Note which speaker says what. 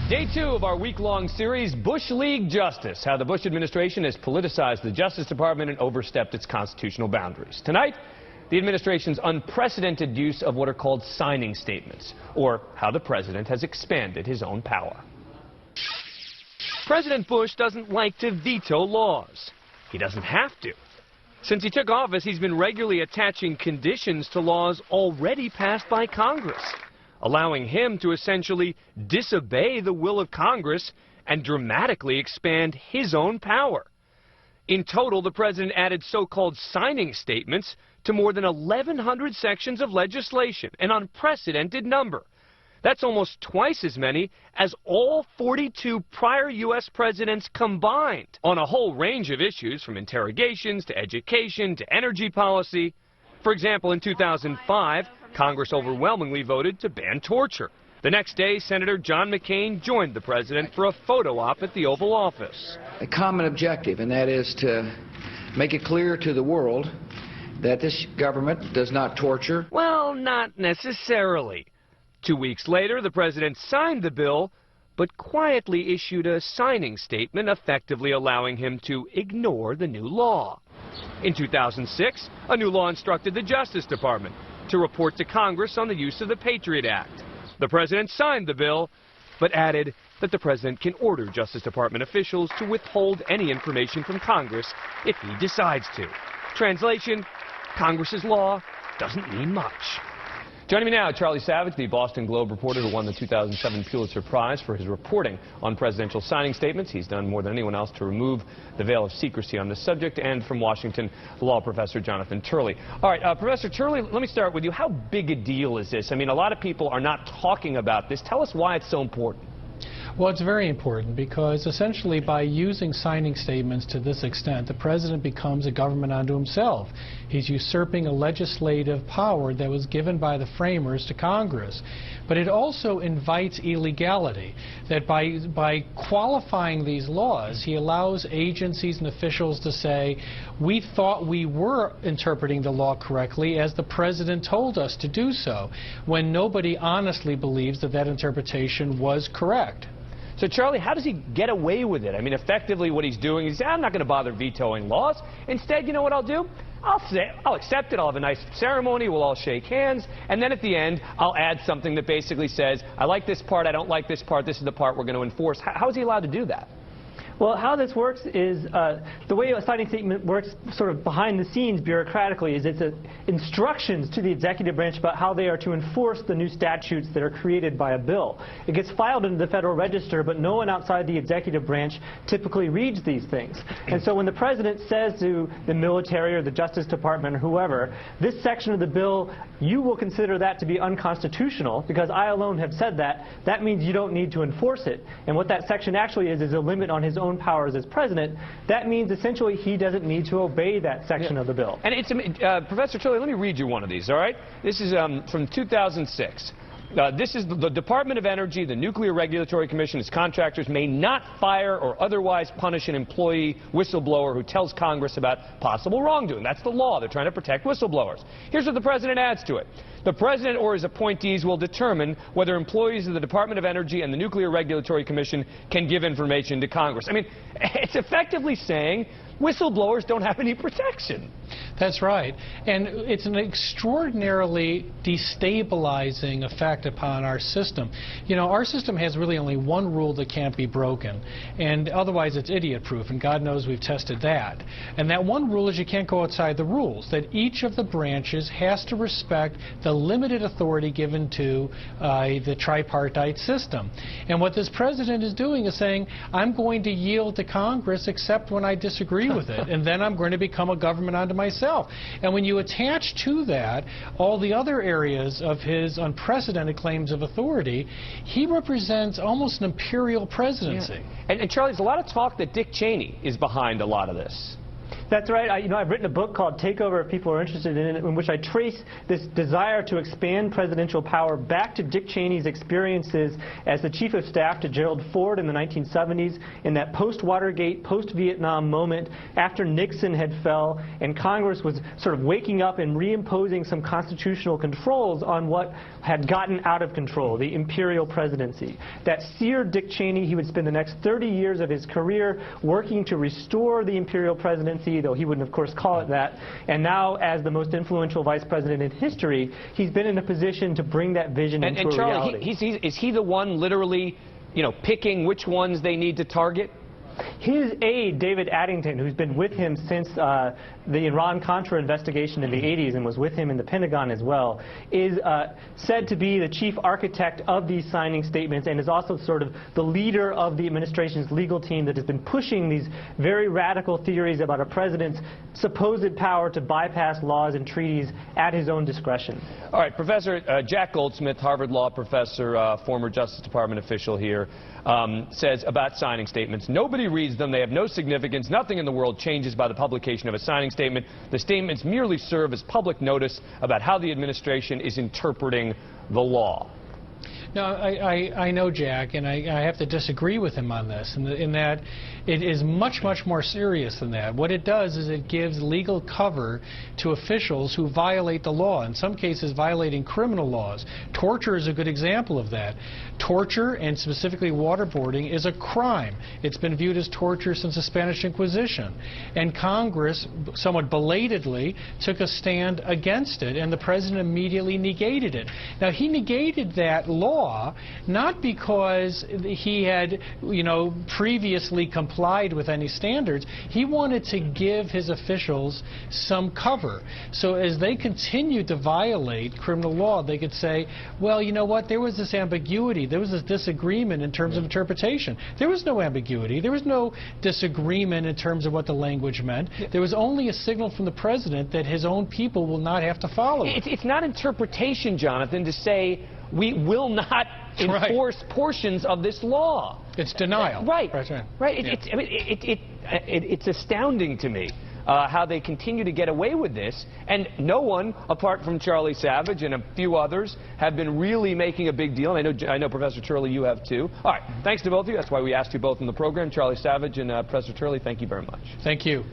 Speaker 1: Day 2 of our week-long series, Bush League Justice, how the Bush administration has politicized the Justice Department and overstepped its constitutional boundaries. Tonight, the administration's unprecedented use of what are called signing statements, or how the president has expanded his own power. President Bush doesn't like to veto laws. He doesn't have to. Since he took office, he's been regularly attaching conditions to laws already passed by Congress, allowing him to essentially disobey the will of Congress and dramatically expand his own power. In total, the president added so-called signing statements to more than 1,100 sections of legislation, an unprecedented number. That's almost twice as many as all 42 prior U.S. presidents combined, on a whole range of issues from interrogations to education to energy policy. For example, in 2005, Congress overwhelmingly voted to ban torture. The next day, Senator John McCain joined the president for a photo op at the Oval Office.
Speaker 2: A common objective, and that is to make it clear to the world that this government does not torture.
Speaker 1: Well, not necessarily. 2 weeks later, the president signed the bill, but quietly issued a signing statement effectively allowing him to ignore the new law. In 2006, a new law instructed the Justice Department to report to Congress on the use of the Patriot Act. The president signed the bill, but added that the president can order Justice Department officials to withhold any information from Congress if he decides to. Translation, Congress's law doesn't mean much. Joining me now, Charlie Savage, the Boston Globe reporter who won the 2007 Pulitzer Prize for his reporting on presidential signing statements. He's done more than anyone else to remove the veil of secrecy on this subject. And from Washington, law professor Jonathan Turley. All right, Professor Turley, let me start with you. How big a deal is this? I mean, a lot of people are not talking about this. Tell us why it's so important.
Speaker 3: Well, it's very important because essentially by using signing statements to this extent, the president becomes a government unto himself. He's usurping a legislative power that was given by the framers to Congress. But it also invites illegality, that by qualifying these laws, he allows agencies and officials to say, we thought we were interpreting the law correctly as the president told us to do so, when nobody honestly believes that that interpretation was correct.
Speaker 1: So, Charlie, how does he get away with it? I mean, effectively what he's doing is, I'm not going to bother vetoing laws. Instead, you know what I'll do? I'll accept it. I'll have a nice ceremony. We'll all shake hands. And then at the end, I'll add something that basically says, I like this part, I don't like this part, this is the part we're going to enforce. How is he allowed to do that?
Speaker 4: Well, how this works is the way a signing statement works sort of behind the scenes bureaucratically is it's instructions to the executive branch about how they are to enforce the new statutes that are created by a bill. It gets filed into the Federal Register, but no one outside the executive branch typically reads these things. And so when the president says to the military or the Justice Department or whoever, this section of the bill, you will consider that to be unconstitutional because I alone have said that, that means you don't need to enforce it. And what that section actually is a limit on his own powers as president. That means essentially he doesn't need to obey that section of the bill.
Speaker 1: And it's Professor Turley, let me read you one of these, all right? This is from 2006. This is the Department of Energy, the Nuclear Regulatory Commission, its contractors may not fire or otherwise punish an employee whistleblower who tells Congress about possible wrongdoing. That's the law. They're trying to protect whistleblowers. Here's what the president adds to it. The president or his appointees will determine whether employees of the Department of Energy and the Nuclear Regulatory Commission can give information to Congress. I mean, it's effectively saying whistleblowers don't have any protection.
Speaker 3: That's right. And it's an extraordinarily destabilizing effect upon our system. You know, our system has really only one rule that can't be broken, and otherwise it's idiot-proof, and God knows we've tested that. And that one rule is you can't go outside the rules, that each of the branches has to respect the limited authority given to the tripartite system. And what this president is doing is saying, I'm going to yield to Congress except when I disagree with it, and then I'm going to become a government unto myself. And when you attach to that all the other areas of his unprecedented claims of authority, he represents almost an imperial presidency.
Speaker 1: Yeah. And Charlie, there's a lot of talk that Dick Cheney is behind a lot of this.
Speaker 4: That's right. I've written a book called Takeover if people are interested in it, in which I trace this desire to expand presidential power back to Dick Cheney's experiences as the chief of staff to Gerald Ford in the 1970s, in that post-Watergate, post-Vietnam moment after Nixon had fell and Congress was sort of waking up and reimposing some constitutional controls on what had gotten out of control, the imperial presidency. That seared Dick Cheney. He would spend the next 30 years of his career working to restore the imperial presidency, though he wouldn't, of course, call it that. And now, as the most influential vice president in history, he's been in a position to bring that vision into a reality.
Speaker 1: And Charlie, is he the one literally, picking which ones they need to target?
Speaker 4: His aide, David Addington, who's been with him since the Iran-Contra investigation in the 80s and was with him in the Pentagon as well, is said to be the chief architect of these signing statements and is also sort of the leader of the administration's legal team that has been pushing these very radical theories about a president's supposed power to bypass laws and treaties at his own discretion.
Speaker 1: All right, Professor Jack Goldsmith, Harvard Law professor, former Justice Department official here, says about signing statements, nobody reads them, they have no significance, nothing in the world changes by the publication of a signing statement. The statements merely serve as public notice about how the administration is interpreting the law.
Speaker 3: No, I know Jack, and I have to disagree with him on this, in that it is much, much more serious than that. What it does is it gives legal cover to officials who violate the law, in some cases violating criminal laws. Torture is a good example of that. Torture, and specifically waterboarding, is a crime. It's been viewed as torture since the Spanish Inquisition. And Congress, somewhat belatedly, took a stand against it, and the president immediately negated it. Now, he negated that law not because he had, previously complied with any standards. He wanted to give his officials some cover. So as they continued to violate criminal law, they could say, well, you know what, there was this ambiguity, there was this disagreement in terms of interpretation. There was no ambiguity. There was no disagreement in terms of what the language meant. There was only a signal from the president that his own people will not have to follow it.
Speaker 1: It's not interpretation, Jonathan, to say we will not enforce portions of this law.
Speaker 3: It's denial.
Speaker 1: Right.
Speaker 3: Right.
Speaker 1: Yeah. It's astounding to me how they continue to get away with this, and no one, apart from Charlie Savage and a few others, have been really making a big deal. And I know Professor Turley, you have too. All right. Thanks to both of you. That's why we asked you both in the program. Charlie Savage and Professor Turley, thank you very much.
Speaker 3: Thank you.